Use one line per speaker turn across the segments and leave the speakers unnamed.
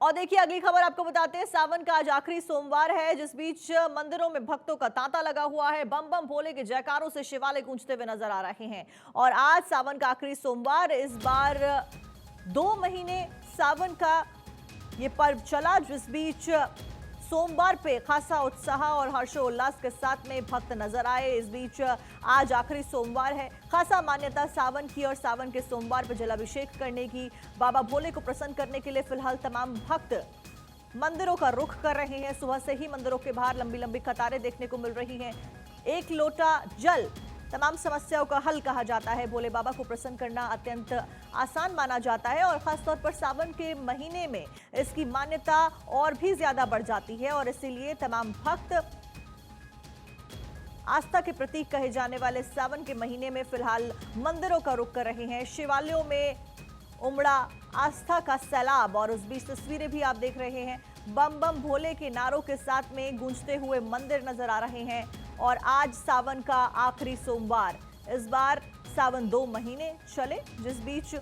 और देखिए अगली खबर आपको बताते हैं, सावन का आज आखिरी सोमवार है, जिस बीच मंदिरों में भक्तों का तांता लगा हुआ है। बम बम भोले के जयकारों से शिवालय गूंजते हुए नजर आ रहे हैं। और आज सावन का आखिरी सोमवार, इस बार 2 महीने सावन का ये पर्व चला, जिस बीच सोमवार पे खासा उत्साह और हर्षोल्लास के साथ में भक्त नजर आए। इस बीच आज आखिरी सोमवार है, खासा मान्यता सावन की और सावन के सोमवार पर जलाभिषेक करने की, बाबा भोले को प्रसन्न करने के लिए फिलहाल तमाम भक्त मंदिरों का रुख कर रहे हैं। सुबह से ही मंदिरों के बाहर लंबी लंबी कतारें देखने को मिल रही हैं। एक लोटा जल तमाम समस्याओं का हल कहा जाता है। भोले बाबा को प्रसन्न करना अत्यंत आसान माना जाता है और खासतौर पर सावन के महीने में इसकी मान्यता और भी ज्यादा बढ़ जाती है और इसीलिए तमाम भक्त आस्था के प्रतीक कहे जाने वाले सावन के महीने में फिलहाल मंदिरों का रुख कर रहे हैं। शिवालयों में उमड़ा आस्था का सैलाब और उस बीच तस्वीरें भी आप देख रहे हैं। बम बम भोले के नारों के साथ में गूंजते हुए मंदिर नजर आ रहे हैं। और आज सावन का आखिरी सोमवार, इस बार सावन 2 महीने चले, जिस बीच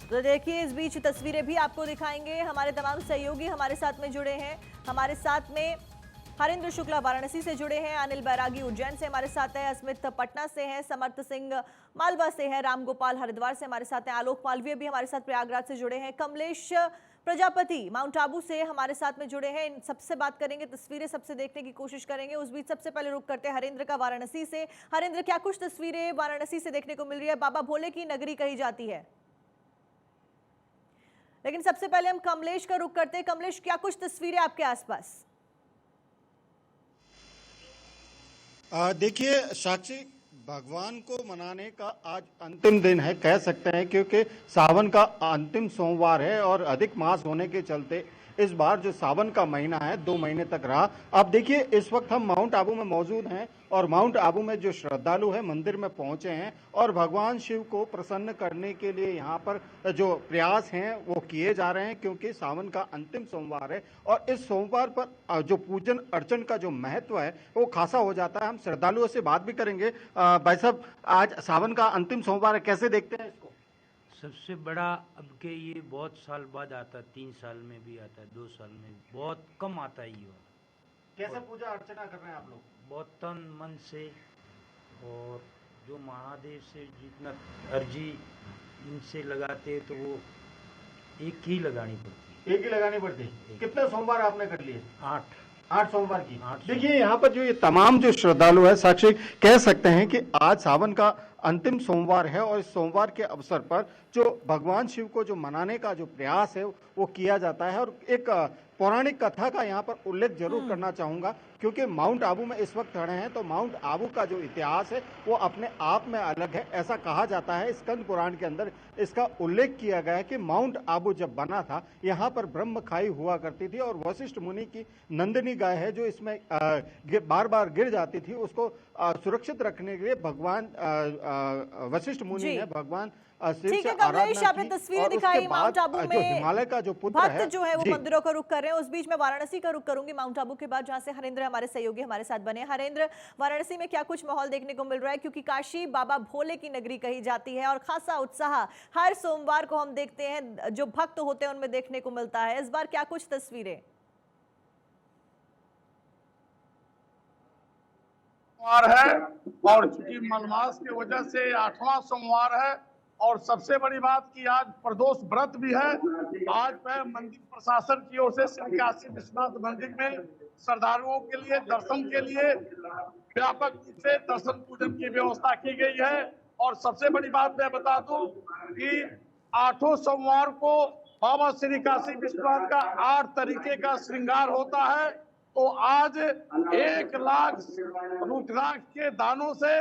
तो देखिए इस बीच तस्वीरें भी आपको दिखाएंगे। हमारे तमाम सहयोगी हमारे साथ में जुड़े हैं। हमारे साथ में हरेंद्र शुक्ला वाराणसी से जुड़े हैं, अनिल बैरागी उज्जैन से हमारे साथ है, अस्मित पटना से हैं, समर्थ सिंह मालवा से हैं, रामगोपाल हरिद्वार से हमारे साथ हैं, आलोक मालवीय भी हमारे साथ प्रयागराज से जुड़े हैं, कमलेश प्रजापति माउंट आबू से हमारे साथ में जुड़े हैं। इन सबसे बात करेंगे, तस्वीरें सबसे देखने की कोशिश करेंगे। उस बीच सबसे पहले रुक करते हैं हरेंद्र का वाराणसी से। हरेंद्र, क्या कुछ तस्वीरें वाराणसी से देखने को मिल रही है? बाबा भोले की नगरी कही जाती है, लेकिन सबसे पहले हम कमलेश का रुख करते हैं। कमलेश, क्या कुछ तस्वीरें आपके आसपास?
देखिए साक्षी, भगवान को मनाने का आज अंतिम दिन है कह सकते हैं, क्योंकि सावन का अंतिम सोमवार है और अधिक मास होने के चलते इस बार जो सावन का महीना है 2 महीने तक रहा। अब देखिए इस वक्त हम माउंट आबू में मौजूद हैं और माउंट आबू में जो श्रद्धालु हैं मंदिर में पहुंचे हैं और भगवान शिव को प्रसन्न करने के लिए यहाँ पर जो प्रयास हैं वो किए जा रहे हैं, क्योंकि सावन का अंतिम सोमवार है और इस सोमवार पर जो पूजन अर्चन का जो महत्व है वो खासा हो जाता है। हम श्रद्धालुओं से बात भी करेंगे। भाई साहब, आज सावन का अंतिम सोमवार है, कैसे देखते हैं इसको?
सबसे बड़ा अब के ये बहुत साल बाद आता है, 3 साल में भी आता है, 2 साल में बहुत कम आता है ये।
कैसे पूजा अर्चना कर रहे हैं आप लोग?
बहुत तन मन से, और जो महादेव से जितना अर्जी इनसे लगाते तो वो एक ही लगानी पड़ती है।
एक ही लगानी पड़ती है। कितने सोमवार आपने कर लिए?
8
सोमवार की। देखिए यहाँ पर जो ये तमाम जो श्रद्धालु है साक्षी, कह सकते हैं कि आज सावन का अंतिम सोमवार है और इस सोमवार के अवसर पर जो भगवान शिव को जो मनाने का जो प्रयास है वो किया जाता है। और एक पौराणिक कथा का यहाँ पर उल्लेख जरूर करना चाहूंगा, क्योंकि माउंट आबू में इस वक्त खड़े हैं तो माउंट आबू का जो इतिहास है वो अपने आप में अलग है। ऐसा कहा जाता है, स्कंद पुराण के अंदर इसका उल्लेख किया गया है कि माउंट आबू जब बना था यहाँ पर ब्रह्म खाई हुआ करती थी और वशिष्ठ मुनि की नंदिनी गाय है जो इसमें बार बार गिर जाती थी, उसको सुरक्षित रखने के लिए भगवान वशिष्ठ मुनि ने भगवान शिव से
कमलेश, आपने तस्वीरें दिखाई माउंट आबू में
हिमालय का जो पुत्र
भक्त जो है वो मंदिरों का रुख कर रहे हैं। उस बीच में वाराणसी का रुख करूंगी माउंट आबू के बाद, जहां से हरेंद्र हमारे सहयोगी हमारे साथ बने। हरेंद्र, वाराणसी में क्या कुछ माहौल देखने को मिल रहा है? क्योंकि काशी बाबा भोले की नगरी कही जाती है और खासा उत्साह हर सोमवार को हम देखते हैं, जो भक्त होते हैं उनमें देखने को मिलता है। इस बार क्या कुछ तस्वीरें?
सोमवार है और चूंकि मलमास की वजह से 8वां सोमवार है और सबसे बड़ी बात कि आज प्रदोष व्रत भी है। आज मैं मंदिर प्रशासन की ओर से श्री काशी विश्वनाथ मंदिर में श्रद्धालुओं के लिए दर्शन के लिए व्यापक रूप से दर्शन पूजन की व्यवस्था की गई है। और सबसे बड़ी बात मैं बता दूं कि 8वें सोमवार को बाबा श्री काशी विश्वनाथ का 8 तरीके का श्रृंगार होता है। तो आज 1 लाख रुद्राक्ष के दानों से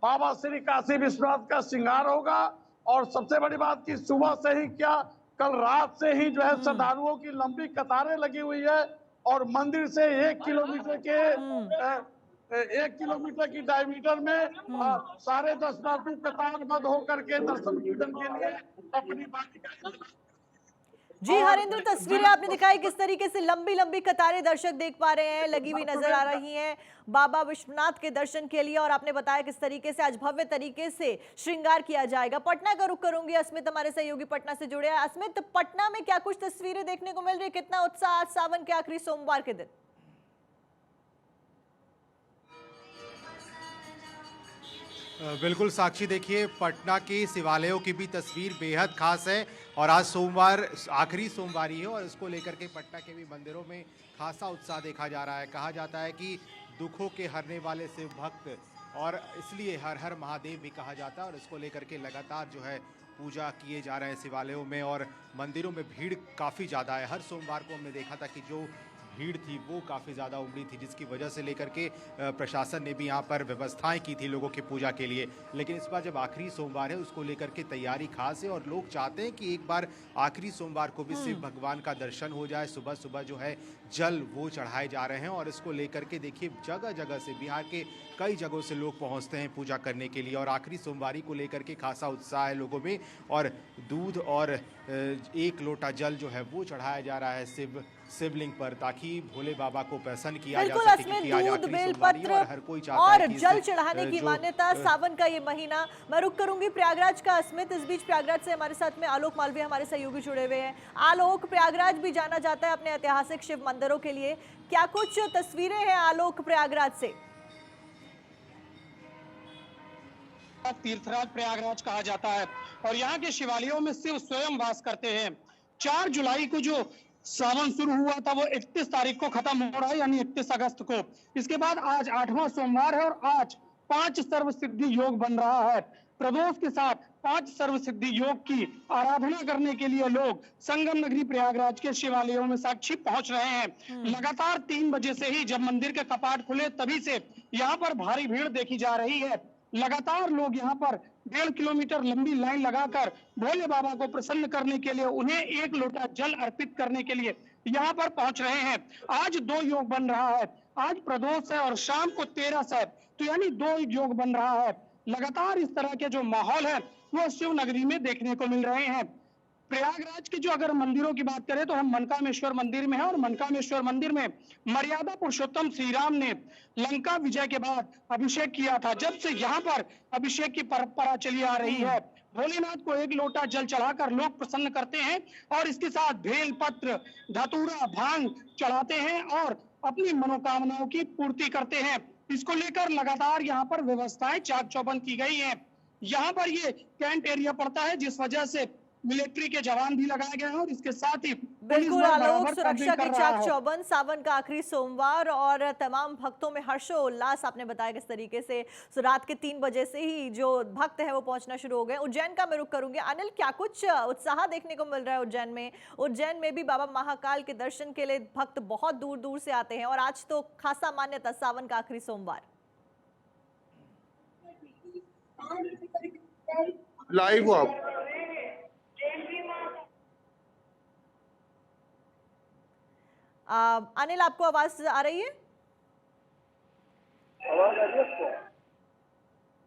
बाबा श्री काशी विश्वनाथ का श्रृंगार होगा। और सबसे बड़ी बात कि सुबह से ही क्या, कल रात से ही जो है श्रद्धालुओं की लंबी कतारें लगी हुई है और मंदिर से 1 किलोमीटर की डायमीटर में सारे दर्शनार्थी कतारबद्ध होकर के दर्शन पूजन के लिए अपनी बारी का
जी हरेंद्र, तस्वीरें आपने दिखाई किस तरीके से लंबी लंबी कतारें दर्शक देख पा रहे हैं, लगी हुई नजर आ रही हैं बाबा विश्वनाथ के दर्शन के लिए। और आपने बताया किस तरीके से आज भव्य तरीके से श्रृंगार किया जाएगा। पटना का रुख करूंगी, अस्मित हमारे सहयोगी पटना से जुड़े हैं। अस्मित, पटना में क्या कुछ तस्वीरें देखने को मिल रही है, कितना उत्साह आज सावन के आखिरी सोमवार के दिन?
बिल्कुल साक्षी, देखिए पटना के शिवालयों की भी तस्वीर बेहद खास है और आज सोमवार आखिरी सोमवारी है और इसको लेकर के पटना के भी मंदिरों में खासा उत्साह देखा जा रहा है। कहा जाता है कि दुखों के हरने वाले शिव भक्त, और इसलिए हर हर महादेव भी कहा जाता है और इसको लेकर के लगातार जो है पूजा किए जा रहे हैं शिवालयों में और मंदिरों में भीड़ काफ़ी ज़्यादा है। हर सोमवार को हमने देखा था कि जो भीड़ थी वो काफ़ी ज़्यादा उमड़ी थी, जिसकी वजह से लेकर के प्रशासन ने भी यहाँ पर व्यवस्थाएं की थी लोगों की पूजा के लिए। लेकिन इस बार जब आखिरी सोमवार है उसको लेकर के तैयारी खास है और लोग चाहते हैं कि एक बार आखिरी सोमवार को भी शिव भगवान का दर्शन हो जाए। सुबह सुबह जो है जल वो चढ़ाए जा रहे हैं और इसको लेकर के देखिए जगह जगह से, बिहार के कई जगहों से लोग पहुँचते हैं पूजा करने के लिए और आखिरी सोमवारी को लेकर के खासा उत्साह है लोगों में। और दूध और 1 लोटा जल जो है वो चढ़ाया जा रहा है शिवलिंग पर, ताकि भोले बाबा को प्रसन्न किया जा सके, क्योंकि आज आखिरी सोमवारी है और हर कोई चाहता है कि
जल चढ़ाने की मान्यता, सावन का ये महीना। मैं रुक करूंगी प्रयागराज का अस्मित। इस बीच प्रयागराज से हमारे साथ में आलोक मालवीय हमारे सहयोगी जुड़े हुए हैं। आलोक, प्रयागराज भी जाना जाता है अपने ऐतिहासिक शिव मंदिरों के लिए, क्या कुछ तस्वीरें हैं आलोक प्रयागराज से?
तीर्थराज प्रयागराज कहा जाता है और यहाँ के शिवालयों में शिव स्वयं वास करते हैं। 4 जुलाई को जो सावन शुरू हुआ था वो 31 तारीख को खत्म हो रहा है, यानी 31 अगस्त को। इसके बाद आज 8वां सोमवार है और आज 5 सर्वसिद्धि योग बन रहा है। प्रदोष के साथ 5 सर्वसिद्धि योग की आराधना करने के लिए लोग संगम नगरी प्रयागराज के शिवालयों में साक्षी पहुंच रहे हैं। लगातार 3 बजे से ही, जब मंदिर के कपाट खुले तभी से यहाँ पर भारी भीड़ देखी जा रही है। लगातार लोग यहाँ पर 1.5 किलोमीटर लंबी लाइन लगाकर भोले बाबा को प्रसन्न करने के लिए, उन्हें 1 लोटा जल अर्पित करने के लिए यहाँ पर पहुंच रहे हैं। आज 2 योग बन रहा है, आज प्रदोष है और शाम को 13 है, तो यानी 2 योग बन रहा है। लगातार इस तरह के जो माहौल है वो शिव नगरी में देखने को मिल रहे हैं। प्रयागराज के जो अगर मंदिरों की बात करें तो हम मनकामेश्वर मंदिर में हैं और मनकामेश्वर मंदिर में मर्यादा पुरुषोत्तम श्री राम ने लंका विजय के बाद अभिषेक किया था। जब से यहाँ पर अभिषेक की परंपरा चली आ रही है, भोलेनाथ को 1 लोटा जल चढ़ाकर लोग प्रसन्न करते हैं और इसके साथ बेल पत्र, धतूरा, भांग चढ़ाते हैं और अपनी मनोकामनाओं की पूर्ति करते हैं। इसको लेकर लगातार यहाँ पर व्यवस्थाएं चाक चौबंद की गई है। यहाँ पर ये कैंट एरिया पड़ता है, जिस वजह से मिलिट्री के जवान भी लगाए गए हैं और इसके साथ ही
बिल्कुल आलोक, सुरक्षा के चाक चौबंद, सावन का आखिरी सोमवार और तमाम भक्तों में हर्षोल्लास। आपने बताया किस तरीके से रात के 3 बजे से ही जो भक्त हैं वो पहुंचना शुरू हो गए। उज्जैन का मैं रुख करूंगी। अनिल, क्या कुछ उत्साह देखने को मिल रहा है उज्जैन में? उज्जैन में भी बाबा महाकाल के दर्शन के लिए भक्त बहुत दूर दूर से आते हैं और आज तो खासा मान्यता सावन का आखिरी सोमवार।
लाइव हो आप?
अनिल, आपको आवाज आ रही है?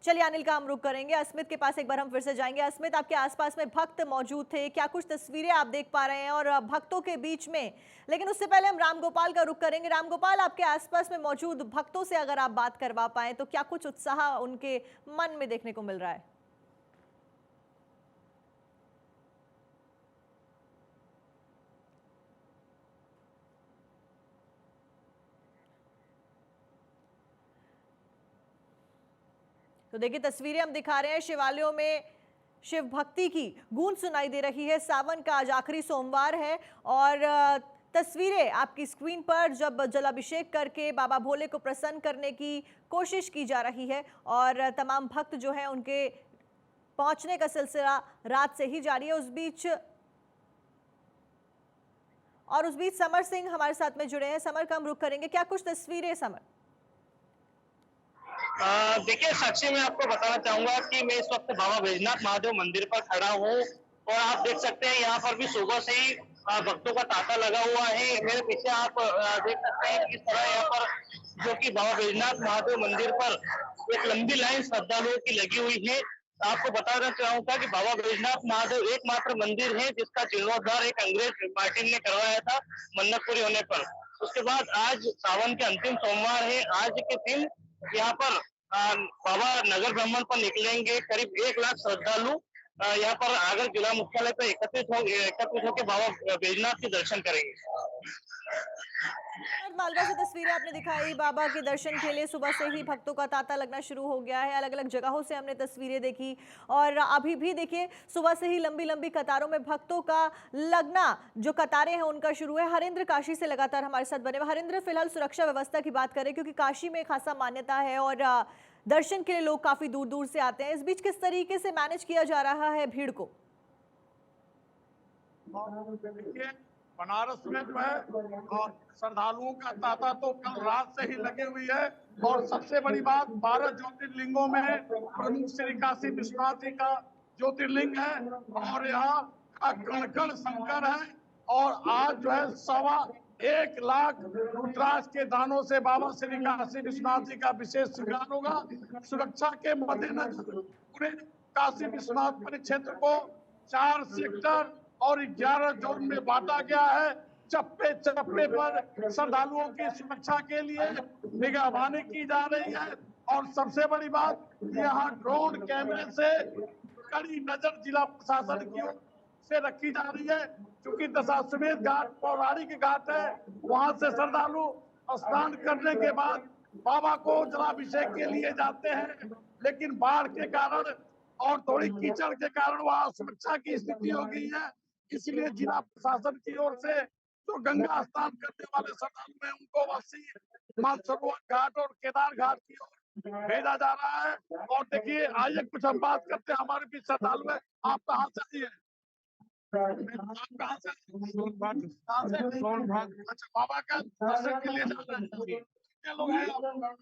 चलिए अनिल का हम रुख करेंगे। अस्मित के पास एक बार हम फिर से जाएंगे। अस्मित, आपके आसपास में भक्त मौजूद थे, क्या कुछ तस्वीरें आप देख पा रहे हैं और भक्तों के बीच में? लेकिन उससे पहले हम रामगोपाल का रुख करेंगे। रामगोपाल, आपके आसपास में मौजूद भक्तों से अगर आप बात करवा पाए तो क्या कुछ उत्साह उनके मन में देखने को मिल रहा है? तो देखिए तस्वीरें हम दिखा रहे हैं, शिवालयों में शिव भक्ति की गूंज सुनाई दे रही है। सावन का आज आखिरी सोमवार है और तस्वीरें आपकी स्क्रीन पर जब जलाभिषेक करके बाबा भोले को प्रसन्न करने की कोशिश की जा रही है और तमाम भक्त जो है उनके पहुंचने का सिलसिला रात से ही जारी है। उस बीच समर सिंह हमारे साथ में जुड़े हैं। समर का हम रुख करेंगे, क्या कुछ तस्वीरें समर?
देखिए साक्षी, मैं आपको बताना चाहूंगा कि मैं इस वक्त बाबा बैजनाथ महादेव मंदिर पर खड़ा हूँ और आप देख सकते हैं यहाँ पर भी सुबह से ही भक्तों का तांता लगा हुआ है। मेरे पीछे आप देख सकते हैं किस तरह यहाँ पर जो कि बाबा बैजनाथ महादेव मंदिर पर एक लंबी लाइन श्रद्धालुओं की लगी हुई है।
आपको बताना चाहूंगा कि बाबा बैजनाथ महादेव एकमात्र मंदिर है जिसका जीर्णोद्धार एक अंग्रेज मार्टिन ने करवाया था मन्नत पूरी होने पर। उसके बाद आज सावन के अंतिम सोमवार है। आज के दिन यहाँ पर बाबा नगर भ्रमण पर निकलेंगे। करीब 1 लाख श्रद्धालु यहाँ पर आगर जिला मुख्यालय पर एकत्रित होकर बाबा बैजनाथ के दर्शन करेंगे।
मालवा से तस्वीरें आपने दिखाई, बाबा के दर्शन के लिए सुबह से ही भक्तों का तांता लगना शुरू हो गया है। अलग अलग जगहों से हमने तस्वीरें देखी और अभी भी देखिए सुबह से ही लंबी लंबी कतारों में भक्तों का लगना, जो कतारें हैं उनका शुरू है। हरिंद्र काशी से लगातार हमारे साथ बने हुए। हरिंद्र, फिलहाल सुरक्षा व्यवस्था की बात करें क्योंकि काशी में खासा मान्यता है और दर्शन के लिए लोग काफी दूर दूर से आते हैं। इस बीच किस तरीके से मैनेज किया जा रहा है भीड़ को?
बनारस में जो है और श्रद्धालुओं का तांता तो कल रात से ही लगे हुई है। और सबसे बड़ी बात, 12 ज्योतिर्लिंगों में प्रमुख श्री काशी विश्वनाथ जी का ज्योतिर्लिंग है और यहाँ कण कण शंकर है। और आज जो है 1.25 लाख रुद्राक्ष के दानों से बाबा श्री काशी विश्वनाथ जी का विशेष श्रृंगार होगा। सुरक्षा के मद्देनजर पूरे काशी विश्वनाथ परिक्षेत्र को 4 सेक्टर और 11 जोन में बांटा गया है। चप्पे चप्पे पर श्रद्धालुओं की सुरक्षा के लिए निगरानी की जा रही है। और सबसे बड़ी बात, यहाँ ड्रोन कैमरे से कड़ी नजर जिला प्रशासन की ओर से रखी जा रही है। क्योंकि दशाश्वमेध घाट पौराणिक घाट है, वहां से श्रद्धालु स्नान करने के बाद बाबा को जलाभिषेक के लिए जाते हैं। लेकिन बाढ़ के कारण और थोड़ी कीचड़ के कारण वहाँ सुरक्षा की स्थिति हो गई है। इसलिए जिला प्रशासन की ओर से जो गंगा स्नान करने वाले श्रद्धालु हैं उनको वासी मानसरोवर घाट और केदार घाट की ओर भेजा जा रहा है। और देखिए, आइए कुछ हम बात करते हैं। हमारे बीच श्रद्धालु है। आप कहाँ से आइए? आप कहाँ से? सोनभद्र। अच्छा, बाबा का दर्शन के लिए जा रहे हैं। कितने लोग हैं आप?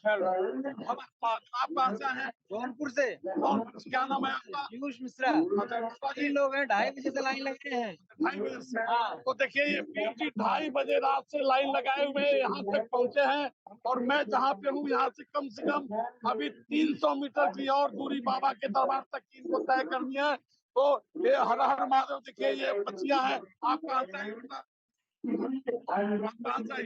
आप कहाँ से हैं?
जौनपुर से।
क्या नाम है आपका?
पीयूष मिश्रा। 3 लोग हैं, 2:30 बजे से लाइन लगे हैं।
2:30 बजे से। तो देखिए, ये पीयूष 2:30 बजे रात से लाइन लगाए हुए यहाँ तक पहुँचे हैं। और मैं जहाँ पे हूँ यहाँ से कम अभी 300 मीटर की और दूरी बाबा के दरबार तक की इनको तय करनी है। तो ये हर हर महादेव, देखिए ये बच्चियां हैं। आप कहाँ से आए? आप कहाँ से आए?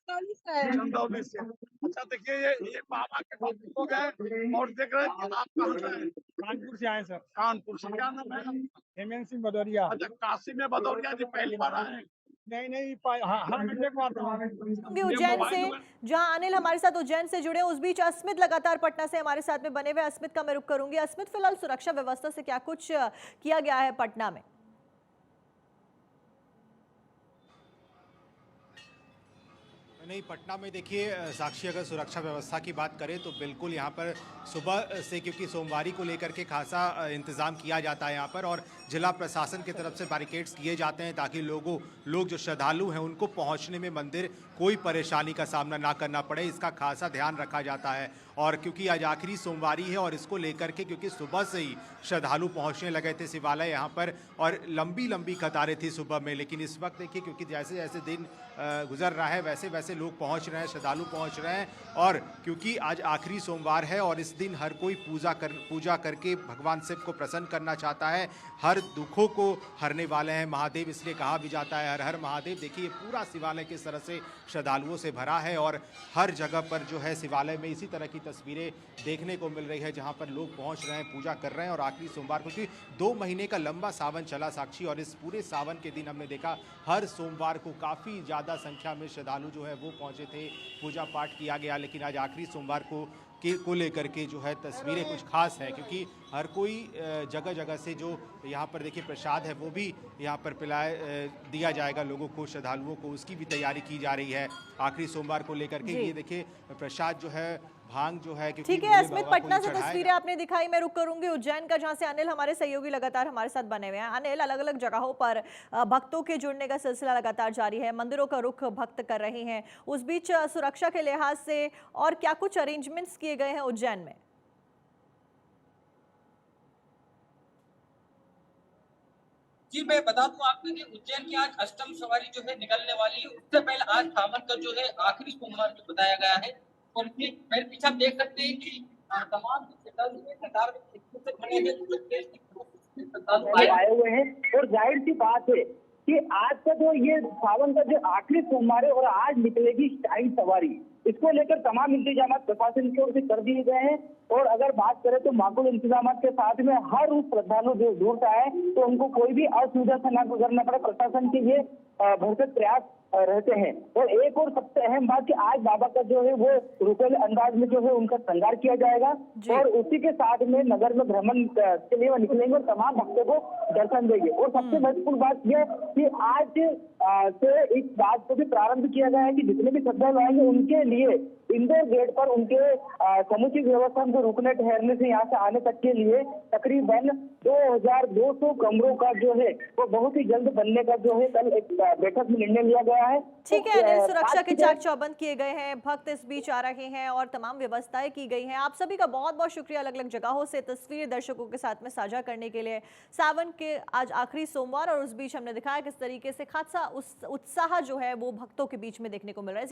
चंदौली से। अच्छा, देखिए ये बाबा के भक्त लोग हैं और देख रहे हैं। आप कहाँ से आए?
कानपुर से आए सर।
कानपुर से। क्या नाम है?
हेमंत सिंह भदौरिया।
अच्छा, काशी में भदौरिया जी पहली बार आए?
नहीं, हर घंटे को आता हूँ।
उज्जैन से जहां अनिल हमारे साथ उज्जैन से जुड़े, उस बीच अस्मित लगातार पटना से हमारे साथ में बने हुए। अस्मित का मैं रुख करूंगी। अस्मित, फिलहाल सुरक्षा व्यवस्था से क्या कुछ किया गया है पटना में?
नहीं, पटना में देखिए साक्षी, अगर सुरक्षा व्यवस्था की बात करें तो बिल्कुल यहाँ पर सुबह से, क्योंकि सोमवारी को लेकर के खासा इंतज़ाम किया जाता है यहाँ पर, और जिला प्रशासन की तरफ से बैरिकेड्स किए जाते हैं ताकि लोग जो श्रद्धालु हैं उनको पहुँचने में मंदिर कोई परेशानी का सामना ना करना पड़े, इसका खासा ध्यान रखा जाता है। और क्योंकि आज आखिरी सोमवारी है और इसको लेकर के क्योंकि सुबह से ही श्रद्धालु पहुंचने लगे थे शिवालय यहाँ पर, और लंबी लंबी कतारें थी सुबह में। लेकिन इस वक्त देखिए, क्योंकि जैसे जैसे दिन गुजर रहा है वैसे वैसे लोग पहुंच रहे हैं, श्रद्धालु पहुंच रहे हैं। और क्योंकि आज आखिरी सोमवार है और इस दिन हर कोई पूजा करके भगवान शिव को प्रसन्न करना चाहता है। हर दुखों को हरने वाले हैं महादेव, इसलिए कहा भी जाता है हर हर महादेव। देखिए, पूरा शिवालय किस तरह से श्रद्धालुओं से भरा है और हर जगह पर जो है शिवालय में इसी तरह की तस्वीरें देखने को मिल रही है जहां पर लोग पहुंच रहे हैं, पूजा कर रहे हैं। और आखिरी सोमवार को, क्योंकि 2 महीने का लंबा सावन चला साक्षी, और इस पूरे सावन के दिन हमने देखा हर सोमवार को काफ़ी ज़्यादा संख्या में श्रद्धालु जो है वो पहुंचे थे, पूजा पाठ किया गया। लेकिन आज आखिरी सोमवार को लेकर के जो है तस्वीरें कुछ खास है, क्योंकि हर कोई जगह जगह से जो यहाँ पर देखिए प्रसाद है वो भी यहाँ पर दिया जाएगा लोगों को, श्रद्धालुओं को, उसकी भी तैयारी की जा रही है आखिरी सोमवार को लेकर के। ये देखिए प्रसाद जो है, भांग जो है,
ठीक है अस्मित, पटना से तस्वीरें आपने दिखाई। मैं रुक करूंगी उज्जैन का, जहां से अनिल हमारे सहयोगी लगातार हमारे साथ बने हुए हैं। अनिल, अलग अलग जगहों पर भक्तों के जुड़ने का सिलसिला लगातार जारी है, मंदिरों का रुख भक्त कर रहे हैं। उस बीच सुरक्षा के लिहाज से और क्या कुछ अरेंजमेंट्स किए गए हैं उज्जैन में?
जी, मैं बता दूं आपको कि उज्जैन की आज अष्टम सवारी जो है निकलने वाली है। उससे पहले आज सावन का जो है आखिरी सोमवार जो बताया गया है, और मेरे पीछे आप देख सकते हैं कि तमाम श्रद्धालु कतार में से खड़े हैं, पूरे देश के श्रद्धालु
आए हुए हैं। और जाहिर सी बात है कि आज का जो ये सावन का जो आखिरी सोमवार है और आज निकलेगी शाही सवारी, इसको लेकर तमाम इंतजाम प्रशासन की ओर से कर दिए गए हैं। और अगर बात करें तो माकूल इंतजाम के साथ में हर उस श्रद्धालु जो दूर से आए तो उनको कोई भी असुविधा से न गुजरना पड़े, प्रशासन के ये भरसक प्रयास रहते हैं। और एक और सबसे अहम बात कि आज बाबा का जो है वो रुपये अंदाज में जो है उनका श्रृंगार किया जाएगा और उसी के साथ में नगर में भ्रमण के लिए वो निकलेंगे और तमाम भक्तों को दर्शन देंगे। और सबसे महत्वपूर्ण बात यह कि आज से इस बात को भी प्रारंभ किया गया है कि जितने भी श्रद्धालु आएंगे उनके लिए इंदौर गेट पर उनके समुचित व्यवस्था उनको रुकने ठहरने से यहाँ से आने तक के लिए तकरीबन 2200 कमरों का जो है वो बहुत ही जल्द बनने का जो है कल एक बैठक में निर्णय लिया गया है।
ठीक है अनिल, सुरक्षा के चाक चौबंद किए गए हैं, भक्त इस बीच आ रहे हैं और तमाम व्यवस्थाएं की गई हैं। आप सभी का बहुत बहुत शुक्रिया अलग अलग जगहों से तस्वीर दर्शकों के साथ में साझा करने के लिए। सावन के आज आखिरी सोमवार और उस बीच हमने दिखाया किस तरीके से खासा उत्साह जो है वो भक्तों के बीच में देखने को मिल रहा है।